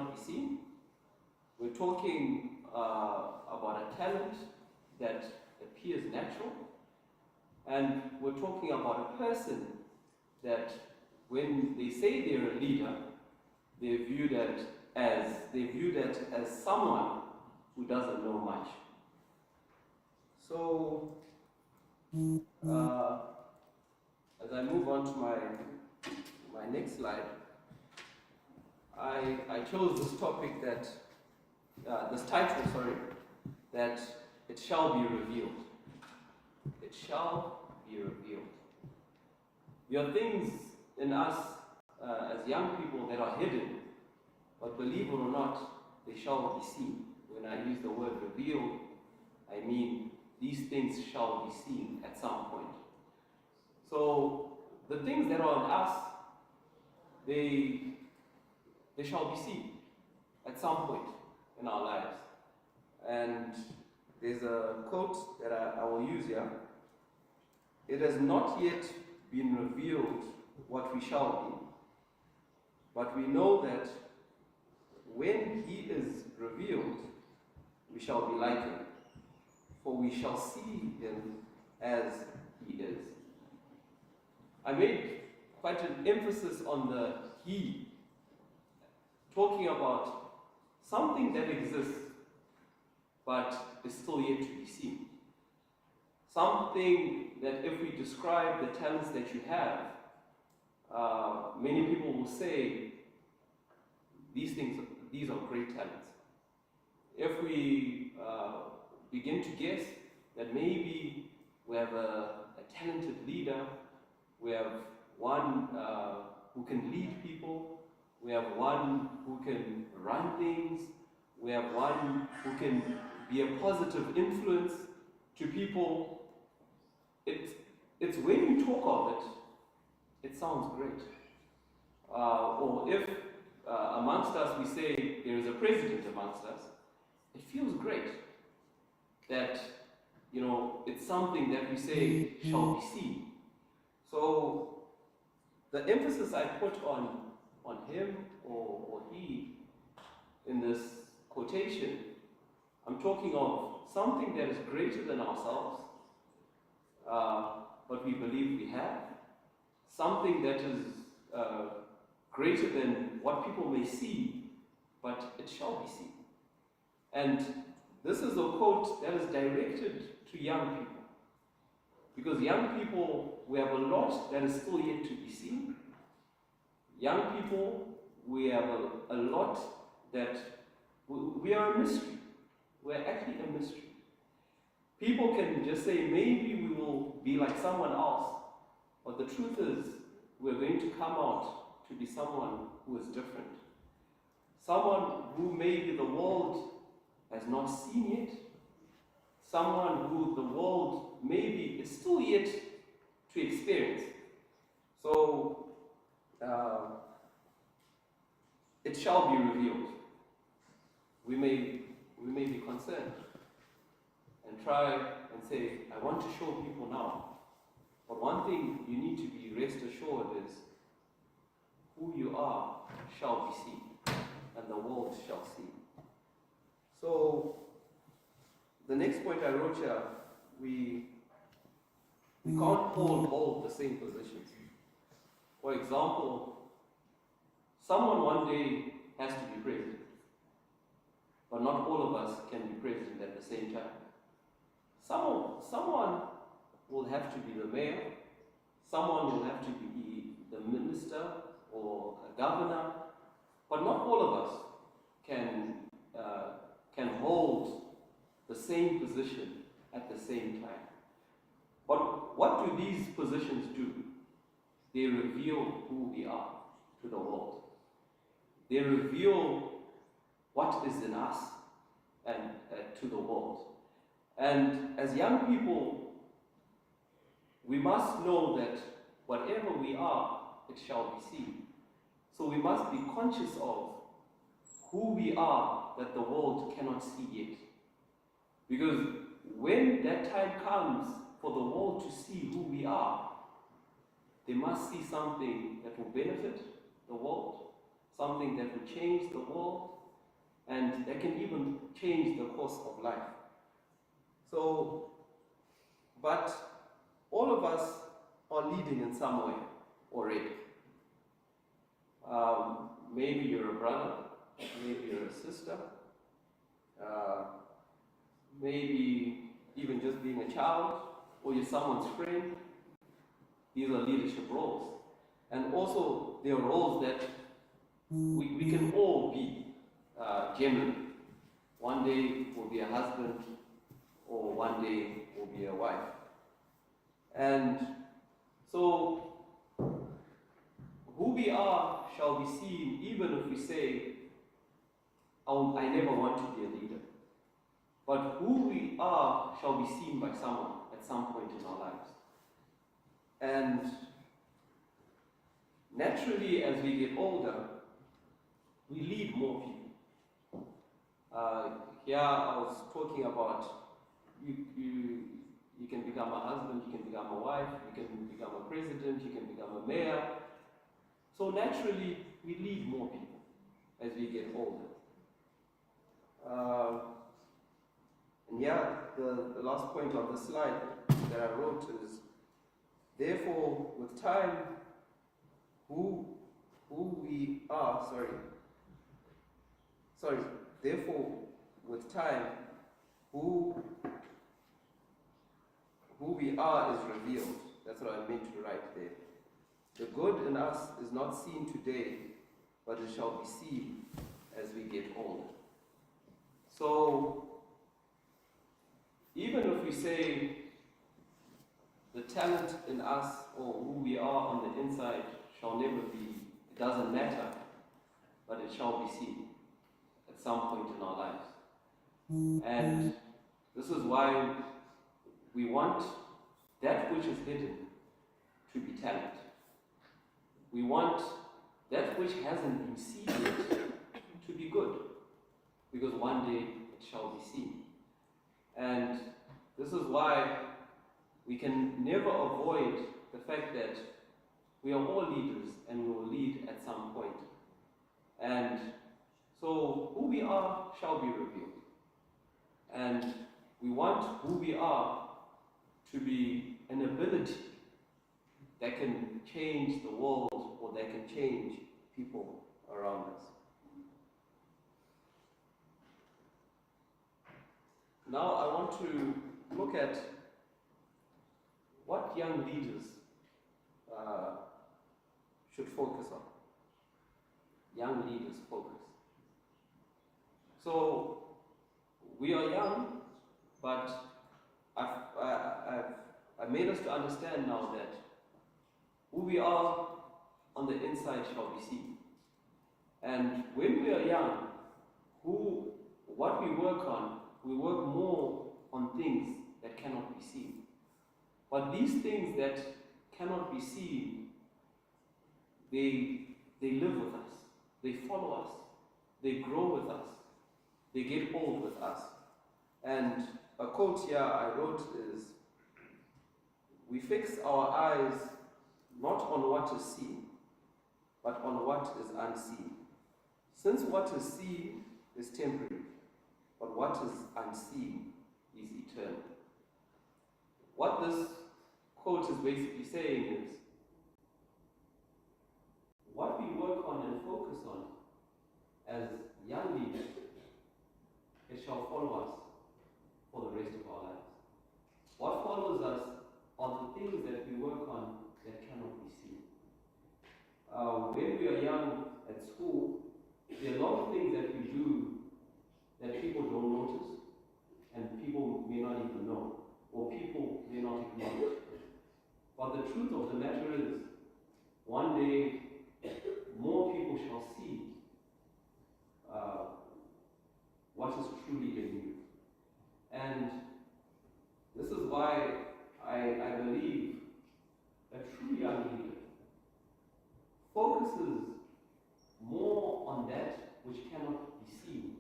cannot be seen. We're talking about a talent that appears natural. And we're talking about a person that when they say they're a leader, they're viewed as someone who doesn't know much. So, as I move on to my next slide, I chose this topic that, this title, that it shall be revealed. It shall be revealed. There are things in us as young people that are hidden, but believe it or not, they shall be seen. When I use the word revealed, I mean these things shall be seen at some point. So the things that are in us, they shall be seen at some point in our lives. And there's a quote that I will use here. It has not yet been revealed what we shall be, but we know that when he is revealed, we shall be like him, for we shall see him as he is. I made quite an emphasis on the he, talking about something that exists but is still yet to be seen. Something that if we describe the talents that you have, many people will say, these are great talents. If we begin to guess that maybe we have a talented leader, we have one who can lead people, we have one who can run things, we have one who can be a positive influence to people. It's when you talk of it, it sounds great. Or if amongst us we say there is a president amongst us, it feels great that, you know, it's something that we say shall be seen. So the emphasis I put on him or he in this quotation, I'm talking of something that is greater than ourselves, but we believe we have, something that is greater than what people may see, but it shall be seen. And this is a quote that is directed to young people. Because young people, we have a lot that is still yet to be seen. Young people, we have a lot that we are a mystery. We're actually a mystery. People can just say, maybe we will be like someone else. But the truth is, we're going to come out to be someone who is different. Someone who maybe the world has not seen yet. Someone who the world maybe is still yet to experience. So, it shall be revealed. We may be concerned and try and say, I want to show people now. But one thing you need to be rest assured is, who you are shall be seen, and the world shall see. So, the next point I wrote here, we can't all hold the same positions. For example, someone one day has to be president, but not all of us can be president at the same time. Someone will have to be the mayor, someone will have to be the minister or a governor, but not all of us can hold the same position at the same time. But what do these positions do? They reveal who we are to the world. They reveal what is in us and to the world. And as young people, we must know that whatever we are, it shall be seen. So we must be conscious of who we are that the world cannot see yet. Because when that time comes for the world to see who we are, they must see something that will benefit the world, something that will change the world, and that can even change the course of life. So, but all of us are leading in some way already. Maybe you're a brother, maybe you're a sister, maybe even just being a child, or you're someone's friend. These are leadership roles. And also, there are roles that we can all be generally. One day we'll be a husband, or one day we'll be a wife. And so, who we are shall be seen even if we say, oh, I never want to be a leader. But who we are shall be seen by someone at some point in our lives. And naturally, as we get older, we lead more people. Here I was talking about you can become a husband, you can become a wife, you can become a president, you can become a mayor. So naturally, we lead more people as we get older. And yeah, the last point on the slide that I wrote is, therefore, with time, therefore, with time, who we are is revealed. That's what I meant to write there. The good in us is not seen today, but it shall be seen as we get older. So, even if we say the talent in us or who we are on the inside shall never be, it doesn't matter, but it shall be seen at some point in our lives. And this is why we want that which is hidden to be talent. We want that which hasn't been seen yet to be good, because one day it shall be seen. And this is why we can never avoid the fact that we are all leaders and we will lead at some point. And so who we are shall be revealed. And we want who we are to be an ability that can change the world or that can change people around us. Now I want to look at what young leaders should focus on. Young leaders focus. So we are young, but I made us to understand now that who we are on the inside shall be seen. And when we are young, what we work on, we work more on things that cannot be seen. But these things that cannot be seen, they live with us, they follow us, they grow with us, they get old with us. And a quote here I wrote is, we fix our eyes not on what is seen, but on what is unseen. Since what is seen is temporary, but what is unseen is eternal. What this quote is basically saying is, what we work on and focus on as young leaders, it shall follow us for the rest of our lives. What follows us are the things that we work on that cannot be seen. When we are young at school, there are a lot of things that we do that people don't notice, and people may not even know, or people may not acknowledge. But the truth of the matter is, one day, more people shall see what is truly in you. And this is why I believe a true young leader focuses more on that which cannot be seen,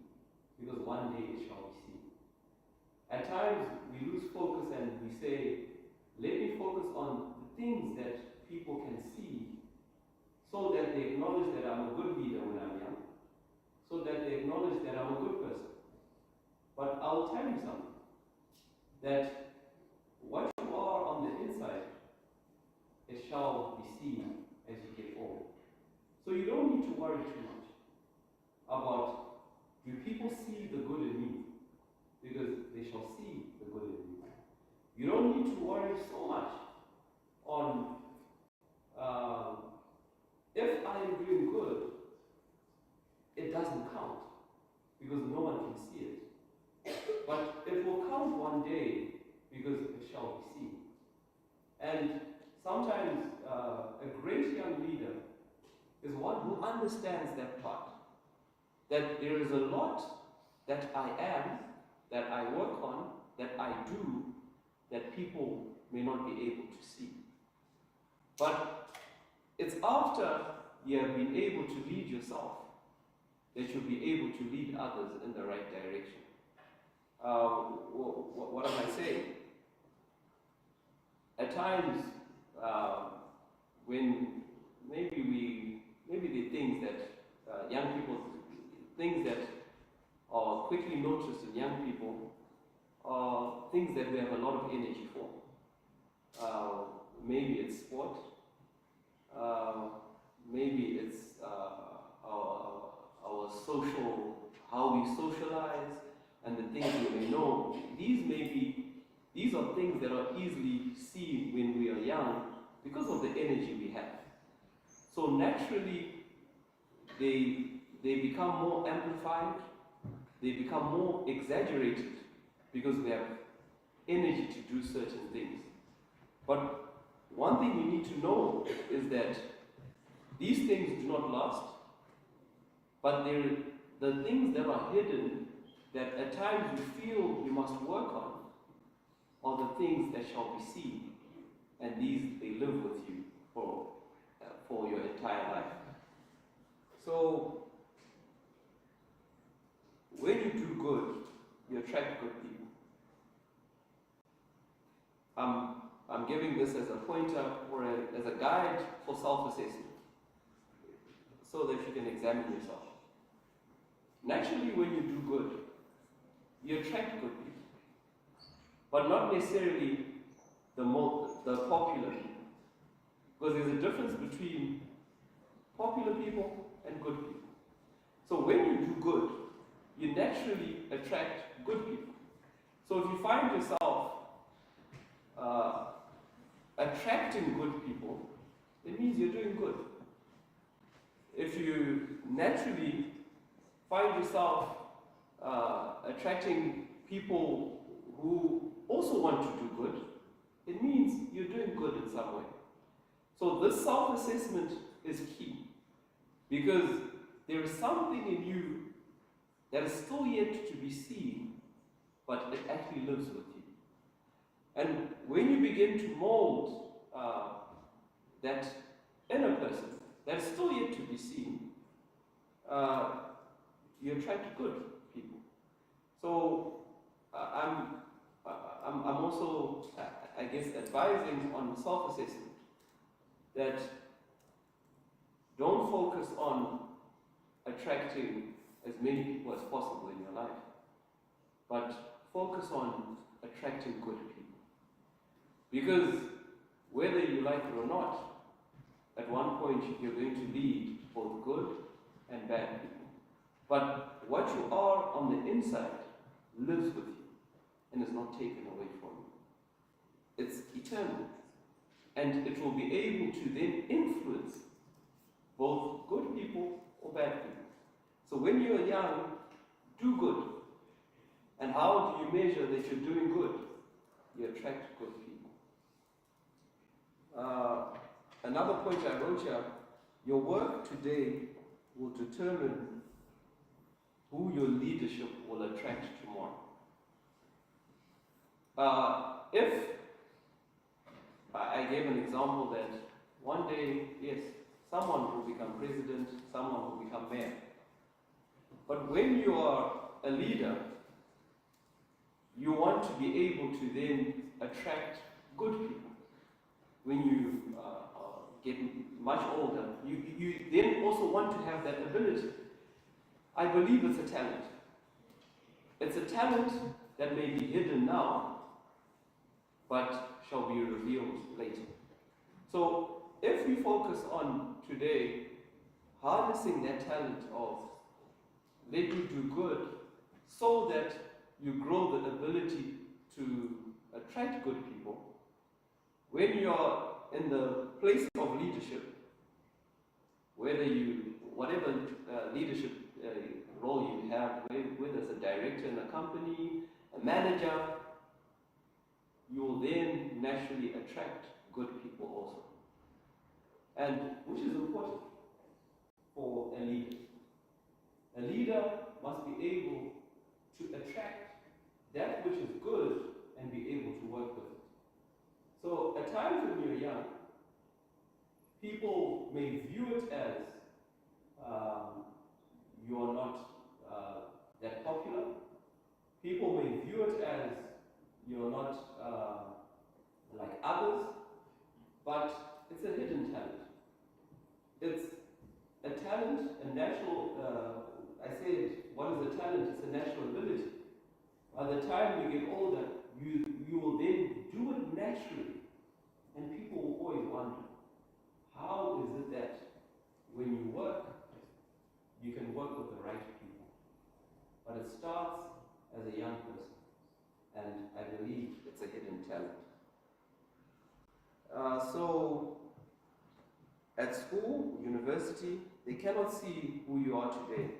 because one day it shall be seen. At times we lose focus and we say, let me focus on the things that people can see, so that they acknowledge that I'm a good leader when I'm young, so that they acknowledge that I'm a good person. But I'll tell you something, that what you are on the inside, it shall be seen as you get old. So you don't need to worry too much about, do people see the good in me? Because they shall see the good in me. You don't need to worry so much on if I am doing good, it doesn't count because no one can see it. But it will count one day because it shall be seen. And sometimes a great young leader is one who understands that part. That there is a lot that I am, that I work on, that I do, that people may not be able to see. But it's after you have been able to lead yourself that you'll be able to lead others in the right direction. What am I saying? At times, when maybe the things that young people, things that are quickly noticed in young people, are things that we have a lot of energy for. Maybe it's sport, maybe it's our social, how we socialize, and the things we may know. These are things that are easily seen when we are young because of the energy we have. So naturally, they become more amplified, they become more exaggerated because we have energy to do certain things. But one thing you need to know is that these things do not last, but the things that are hidden, that at times you feel you must work on, are the things that shall be seen, and these, they live with you for your entire life. So, when you do good, you attract good people. I'm giving this as a pointer or as a guide for self-assessment, so that you can examine yourself. Naturally, when you do good, you attract good people, but not necessarily the popular people, because there's a difference between popular people and good people. So when you do good, you naturally attract good people. So if you find yourself attracting good people, it means you're doing good. If you naturally find yourself attracting people who also want to do good, it means you're doing good in some way. So this self-assessment is key, because there is something in you that is still yet to be seen, but it actually lives with you. And when you begin to mold that inner person that is still yet to be seen, you attract good people. So I'm also, I guess, advising on self-assessment, that don't focus on attracting as many people as possible in your life, but focus on attracting good people. Because whether you like it or not, at one point you're going to lead both good and bad people. But what you are on the inside lives with you and is not taken away from you. It's eternal. And it will be able to then influence both good people or bad people. So when you are young, do good. And how do you measure that you're doing good? You attract good people. Another point I wrote here, your work today will determine who your leadership will attract tomorrow. If I gave an example that one day, yes, someone will become president, someone will become mayor. But when you are a leader, you want to be able to then attract good people. When you get much older, you then also want to have that ability. I believe it's a talent. It's a talent that may be hidden now, but shall be revealed later. So if we focus on today harnessing that talent of let you do good so that you grow the ability to attract good people, when you're in the place of leadership, whatever leadership role you have, whether it's a director in a company, a manager, you will then naturally attract good people also. And which is important for a leader. A leader must be able to attract that which is good and be able to work with it. So at times when you're young, people may view it as you're not that popular. People may view it as you're not like others, but it's a hidden talent. It's a talent, a natural, I said, what is a talent? It's a natural ability. By the time you get older, you will then do it naturally. And people will always wonder, how is it that when you work, you can work with the right people? But it starts as a young person. And I believe it's a hidden talent. So, at school, university, they cannot see who you are today.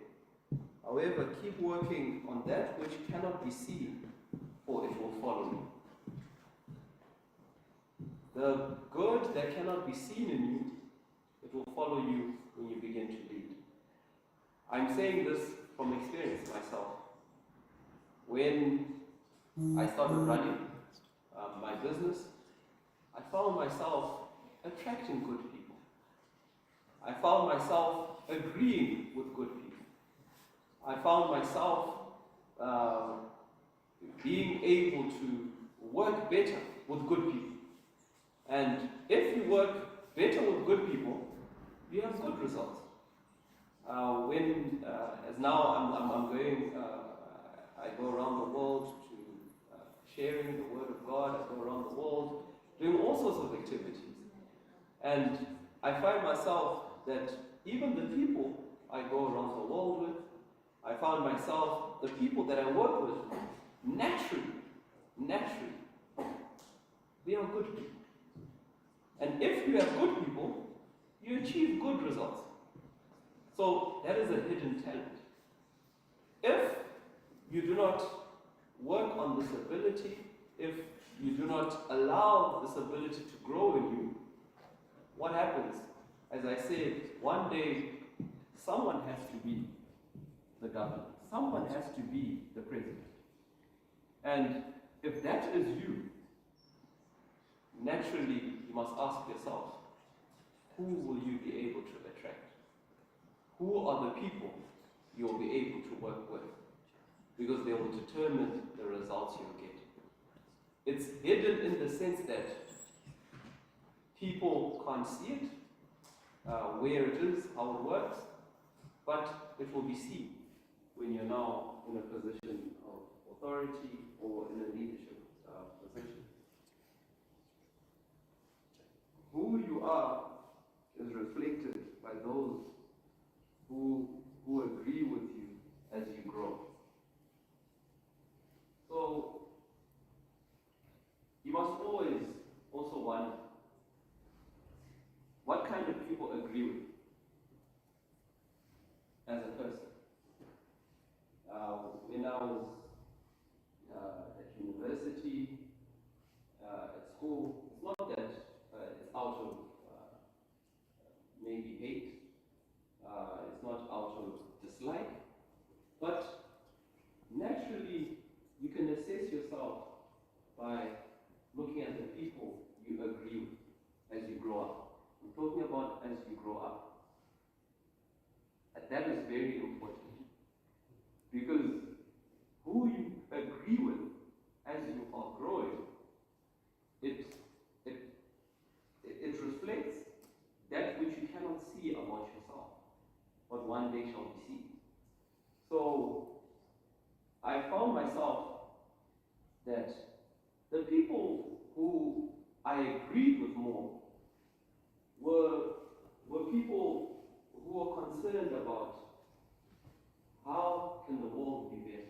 However, keep working on that which cannot be seen, for it will follow you. The good that cannot be seen in you, it will follow you when you begin to lead. I'm saying this from experience myself. When I started running my business, I found myself attracting good people. I found myself agreeing with good people. I found myself being able to work better with good people. And if you work better with good people, you have good results. As now I'm going, I go around the world to sharing the word of God. I go around the world doing all sorts of activities. And I find myself that even the people I go around the world with, I found myself, the people that I work with, naturally, they are good people. And if you have good people, you achieve good results. So that is a hidden talent. If you do not work on this ability, if you do not allow this ability to grow in you, what happens? As I said, one day someone has to be the governor. Someone has to be the president. And if that is you, naturally you must ask yourself, who will you be able to attract? Who are the people you will be able to work with? Because they will determine the results you'll get. It's hidden in the sense that people can't see it, where it is, how it works, but it will be seen when you're now in a position of authority or in a leadership position. Who you are is reflected by those who agree with you as you grow. So, you must always also wonder, what kind of people agree with you as a person? When I was at university, at school, it's not that it's out of maybe hate, it's not out of dislike, myself that the people who I agreed with more were people who were concerned about how can the world be better.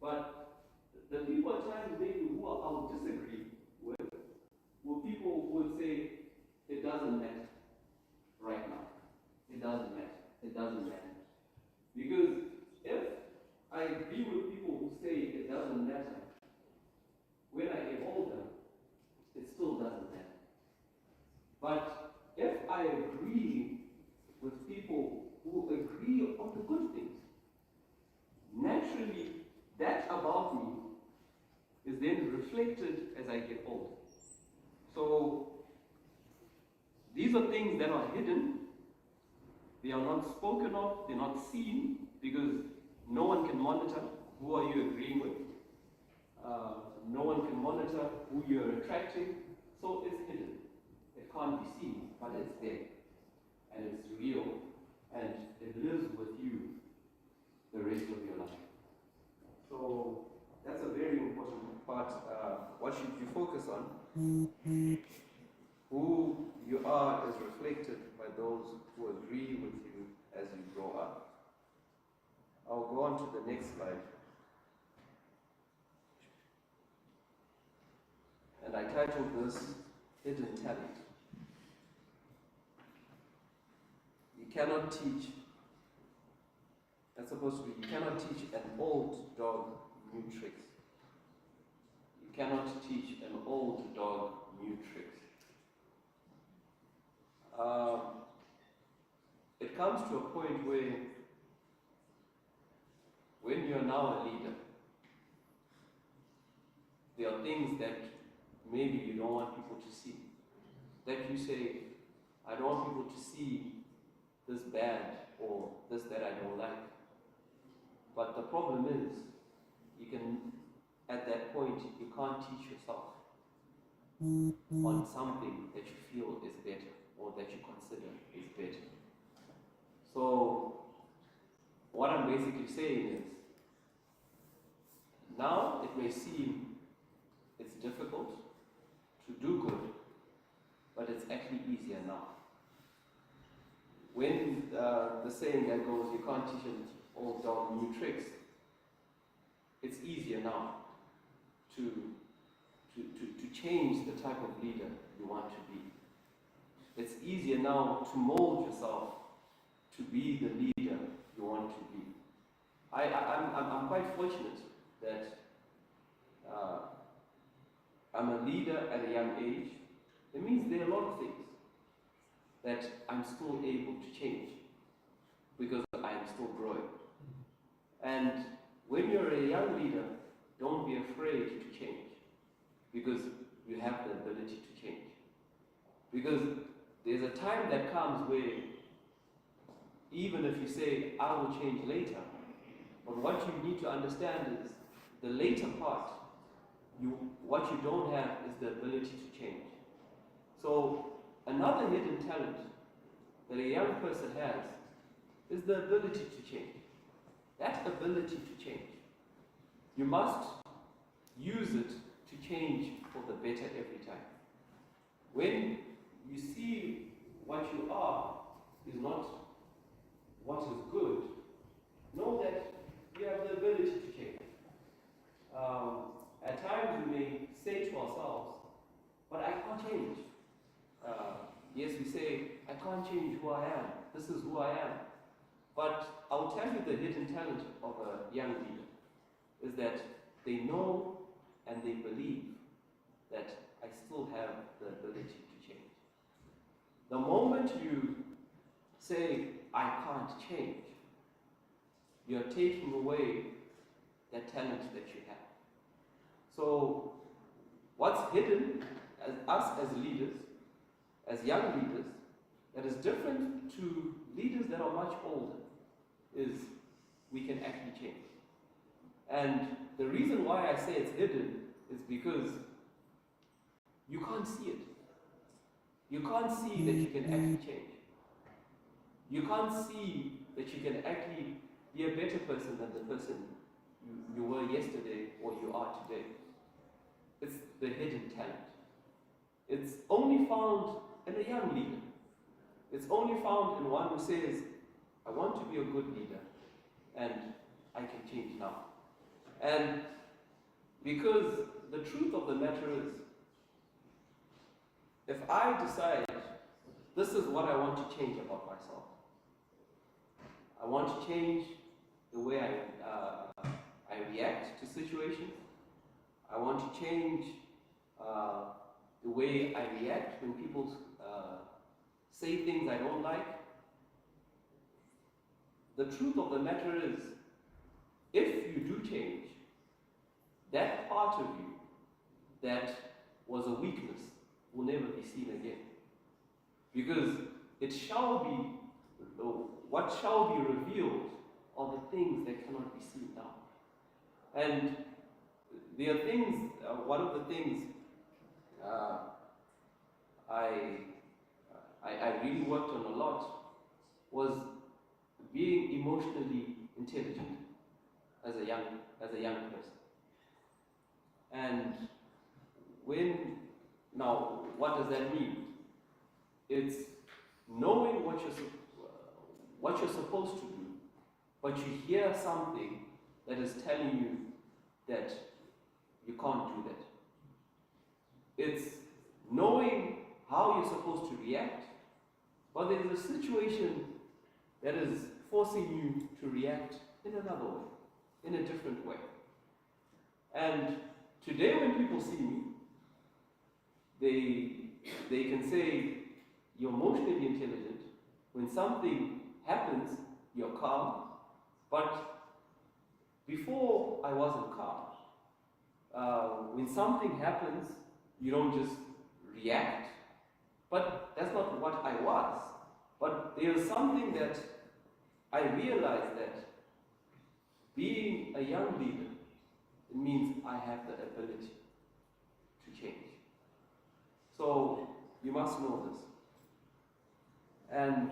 But the people at times maybe who I would disagree with were people who would say, it doesn't matter right now. It doesn't matter. It doesn't matter. Because if I agree with people who say it doesn't matter, when I get older, it still doesn't matter. But if I agree with people who agree on the good things, naturally that about me is then reflected as I get older. So these are things that are hidden. They are not spoken of, they're not seen, because no one can monitor who are you agreeing with. No one can monitor who you're attracting, so it's hidden. It can't be seen, but it's there. And it's real, and it lives with you the rest of your life. So that's a very important part. What should you focus on? Who you are is reflected by those who agree with you as you grow up. I'll go on to the next slide. And I titled this Hidden Talent. You cannot teach, that's supposed to be, you cannot teach an old dog new tricks. You cannot teach an old dog new tricks. It comes to a point where, when you're now a leader, there are things that maybe you don't want people to see. That you say, I don't want people to see this bad or this that I don't like. But the problem is, you can, at that point, you can't teach yourself on something that you feel is better or that you consider is better. So, what I'm basically saying is, now it may seem it's difficult to do good, but it's actually easier now. When the saying that goes, you can't teach an old dog new tricks, it's easier now to change the type of leader you want to be. It's easier now to mold yourself to be the leader you want to be. I'm quite fortunate that I'm a leader at a young age. It means there are a lot of things that I'm still able to change because I'm still growing. And when you're a young leader, don't be afraid to change because you have the ability to change. Because there's a time that comes where even if you say, I will change later, but what you need to understand is the later part, what you don't have is the ability to change. So another hidden talent that a young person has is the ability to change. That ability to change. You must use it to change for the better every time. When you see what you are is not what is good, know that you have the ability to change. At times we may say to ourselves, but I can't change. Yes, we say, I can't change who I am. This is who I am. But I will tell you the hidden talent of a young leader is that they know and they believe that I still have the ability to change. The moment you say, I can't change, you're taking away that talent that you have. So, what's hidden as us as leaders, as young leaders, that is different to leaders that are much older, is we can actually change. And the reason why I say it's hidden is because you can't see it. You can't see that you can actually change. You can't see that you can actually be a better person than the person you were yesterday or you are today. It's the hidden talent. It's only found in a young leader. It's only found in one who says, I want to be a good leader and I can change now. And because the truth of the matter is, if I decide this is what I want to change about myself, I want to change the way I react to situations. I want to change the way I react when people say things I don't like. The truth of the matter is, if you do change, that part of you that was a weakness will never be seen again. Because it shall be, what shall be revealed are the things that cannot be seen now. And there are things, one of the things I really worked on a lot was being emotionally intelligent as a young person. And now what does that mean? It's knowing what you're supposed to do, but you hear something that is telling you that you can't do that. It's knowing how you're supposed to react, but there's a situation that is forcing you to react in another way, in a different way. And today when people see me, they can say, you're emotionally intelligent. When something happens, you're calm. But before I wasn't calm. When something happens, you don't just react. But that's not what I was. But there's something that I realized, that being a young leader, it means I have the ability to change. So you must know this. And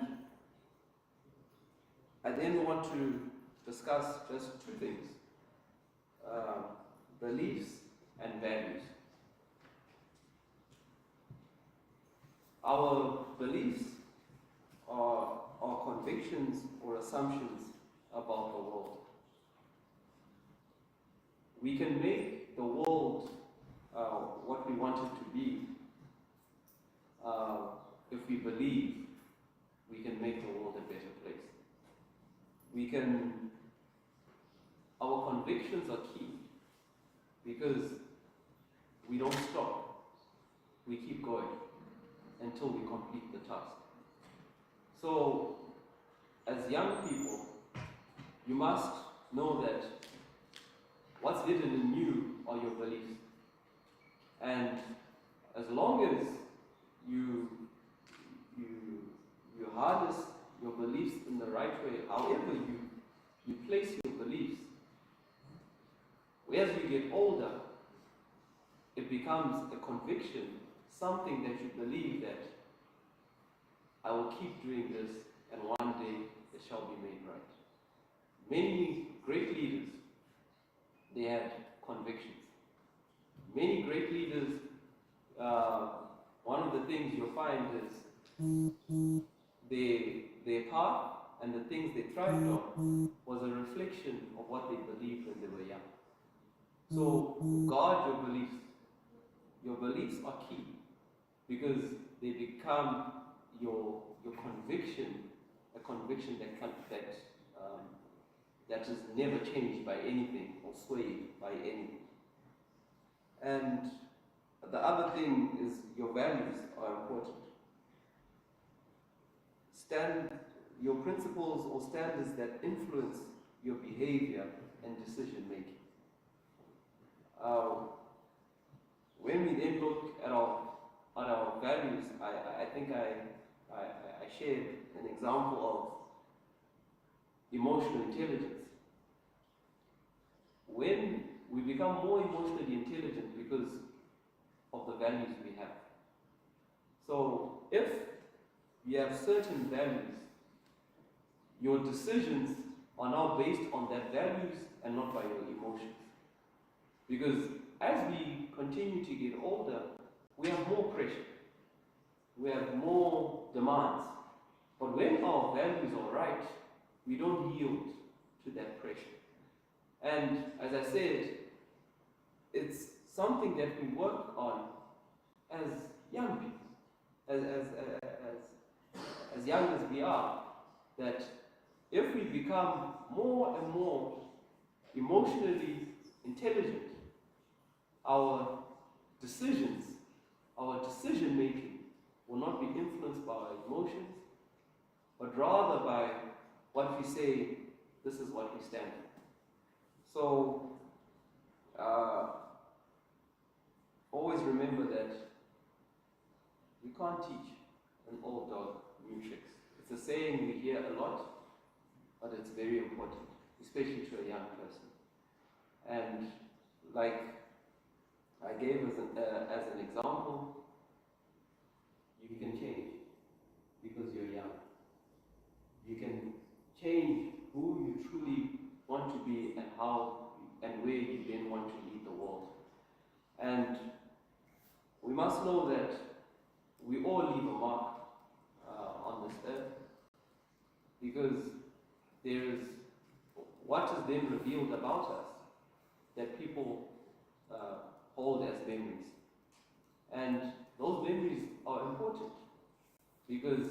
I then want to discuss just two things, beliefs and values. Our beliefs are our convictions or assumptions about the world. We can make the world what we want it to be. If we believe, we can make the world a better place. Our convictions are key, because we don't stop. We keep going until we complete the task. So, as young people, you must know that what's hidden in you are your beliefs. And as long as you harness your beliefs in the right way, however you place your beliefs, as you get older, it becomes a conviction, something that you believe that I will keep doing this and one day it shall be made right. Many great leaders, they had convictions. Many great leaders, one of the things you'll find is their path and the things they thrived on was a reflection of what they believed when they were young. So guard your beliefs. Your beliefs are key, because they become your conviction, a conviction that is never changed by anything or swayed by anything. And the other thing is your values are important. Your principles or standards that influence your behavior and decision making. When we then look at our values, I think I shared an example of emotional intelligence. When we become more emotionally intelligent because of the values we have. So if you have certain values, your decisions are now based on their values and not by your emotions. Because as we continue to get older, we have more pressure, we have more demands. But when our values are right, we don't yield to that pressure. And as I said, it's something that we work on as young people, as young as we are, that if we become more and more emotionally intelligent, our decisions, our decision making will not be influenced by our emotions, but rather by what we say, this is what we stand for. So, always remember that you can't teach an old dog new tricks. It's a saying we hear a lot, but it's very important, especially to a young person. And like I gave as an example, you can change because you're young. You can change who you truly want to be and how and where you then want to lead the world. And we must know that we all leave a mark on this earth, because there is what is then revealed about us that people hold as memories. And those memories are important because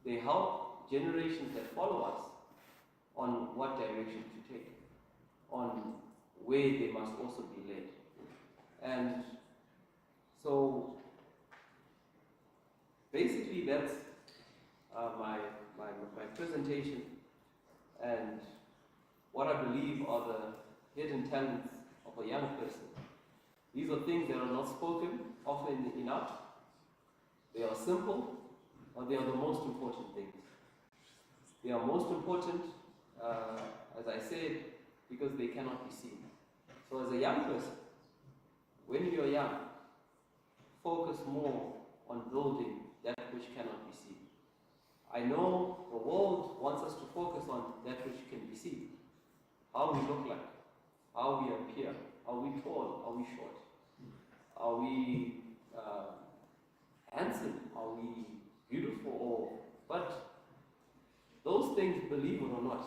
they help generations that follow us on what direction to take, on where they must also be led. And so basically that's my presentation and what I believe are the hidden talents of a young person. These are things that are not spoken often enough. They are simple, but they are the most important things. They are most important, as I said, because they cannot be seen. So as a young person, when you're young, focus more on building that which cannot be seen. I know the world wants us to focus on that which can be seen. How we look like, how we appear, are we tall, are we short, are we handsome, are we beautiful, but those things, believe it or not,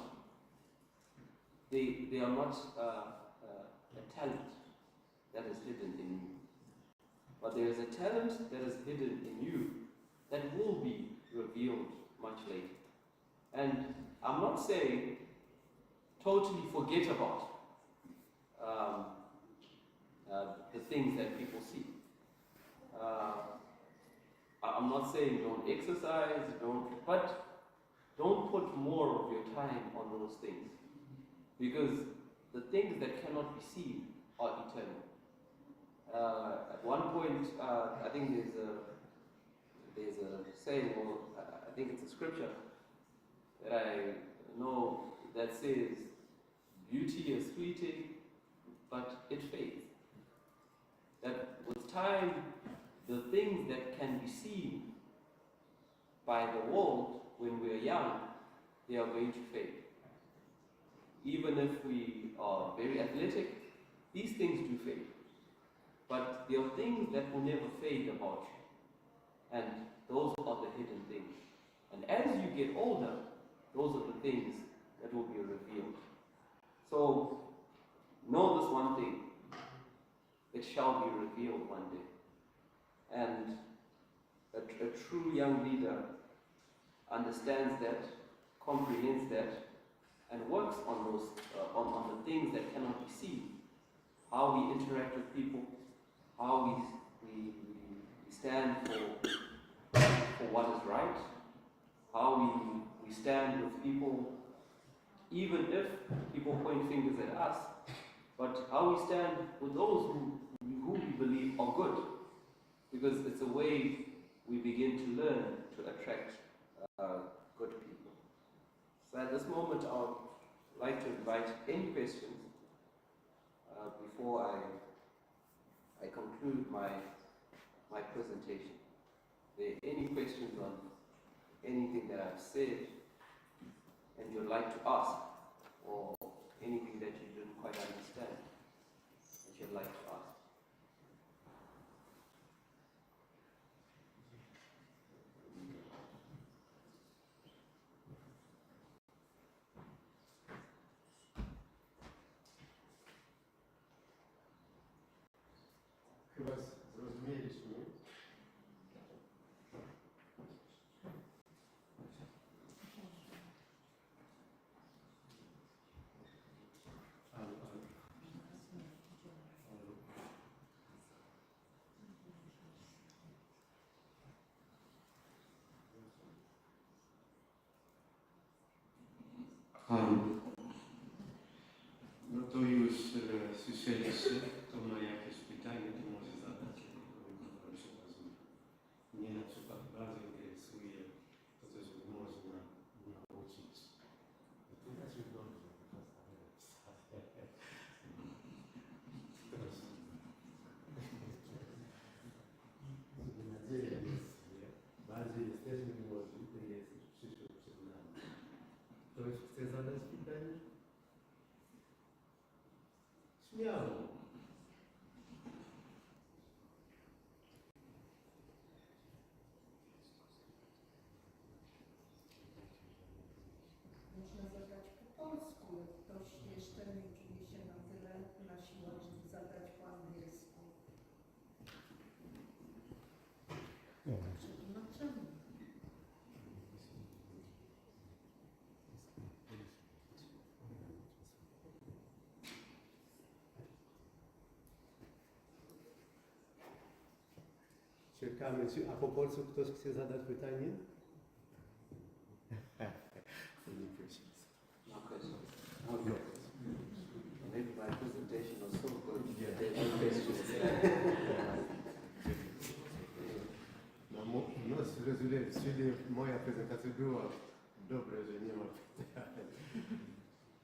they are not a talent that is hidden in you. But there is a talent that is hidden in you that will be revealed much later. And I'm not saying totally forget about the things that people see. I'm not saying don't exercise, but don't put more of your time on those things, because the things that cannot be seen are eternal. At one point, I think there's a saying, or I think it's a scripture that I know that says, "Beauty is fleeting, but it fades." That with time, the things that can be seen by the world when we're young, they are going to fade. Even if we are very athletic, these things do fade. But there are things that will never fade about you. And those are the hidden things. And as you get older, those are the things that will be revealed. So, know this one thing. It shall be revealed one day. And a true young leader understands that, comprehends that, and works on those, on the things that cannot be seen. How we interact with people, how we stand for what is right, how we stand with people, even if people point fingers at us, but how we stand with those who we believe are good, because it's a way we begin to learn to attract good people. So at this moment, I would like to invite any questions before I conclude my presentation. Are there any questions on anything that I've said and you'd like to ask or anything that you didn't quite understand that you'd like to ask? Chyba zrozumieliśmy. No to już słyszeliście, kto ma jakieś pytanie, to może zadać, proszę rozumiem. Mnie na przykład bardzo interesuje to, co żeby można nauczyć. To znaczy dobrze, Mam nadzieję, że bardziej jesteśmy młodzi, to jest przyszłość przed nami. Ktoś chce zadać pytanie? Śmiało. Można zadać po polsku, ktoś jeszcze nie czuje się na tyle na siłę, żeby zadać po angielsku. Przetłumaczymy. Czekamy. A po polsku ktoś chce zadać pytanie? Nie questions. No questions. Okay. Maybe my presentation was so good. There are no questions. No, zrozumiałem, czyli moja prezentacja była dobra, że nie ma pytań.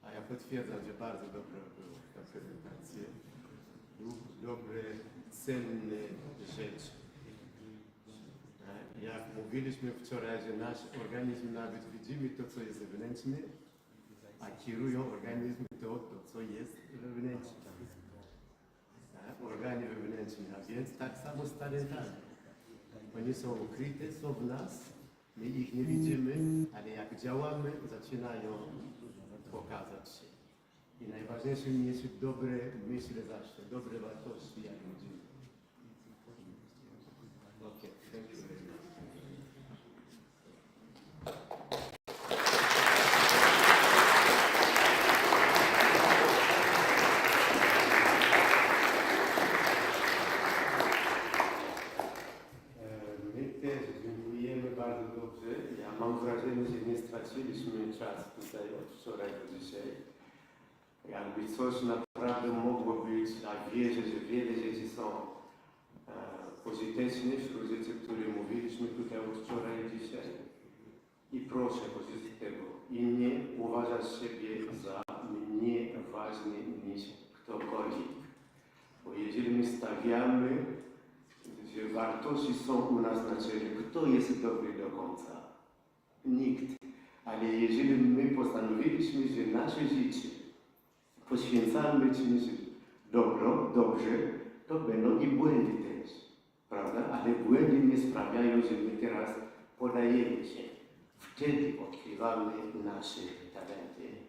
A ja potwierdzam, że bardzo dobra była ta prezentacja. Dobre, cenne rzeczy. Jak mówiliśmy wczoraj, że nasz organizm nawet widzimy to, co jest zewnętrzne, a kierują organizm to, co jest wewnętrzne. Organy wewnętrzne, a więc tak samo z talentami. Oni są ukryte, są w nas, my ich nie widzimy, ale jak działamy, zaczynają pokazać się. I najważniejsze mieć dobre myśli zawsze, dobre wartości, jak widzimy. Okay, thank you very much. My też dziękujemy bardzo dobrze. Ja mam wrażenie, że nie straciliśmy czasu tutaj od wczoraj do dzisiaj. Jakby coś naprawdę mogło być, a wierzę, że wiele rzeczy są pożyteczne wśród rzeczy, które mówiliśmy tutaj od wczoraj i dzisiaj. I proszę korzystać z tego. I nie uważać siebie za mniej ważny niż ktokolwiek. Bo jeżeli my stawiamy, że wartości są u nas na czele, kto jest dobry do końca? Nikt. Ale jeżeli my postanowiliśmy, że nasze życie poświęcamy czymś dobrze, to będą i błędy też. Prawda? Ale błędy nie sprawiają, że my teraz podajemy się. Wtedy odkrywamy nasze talenty.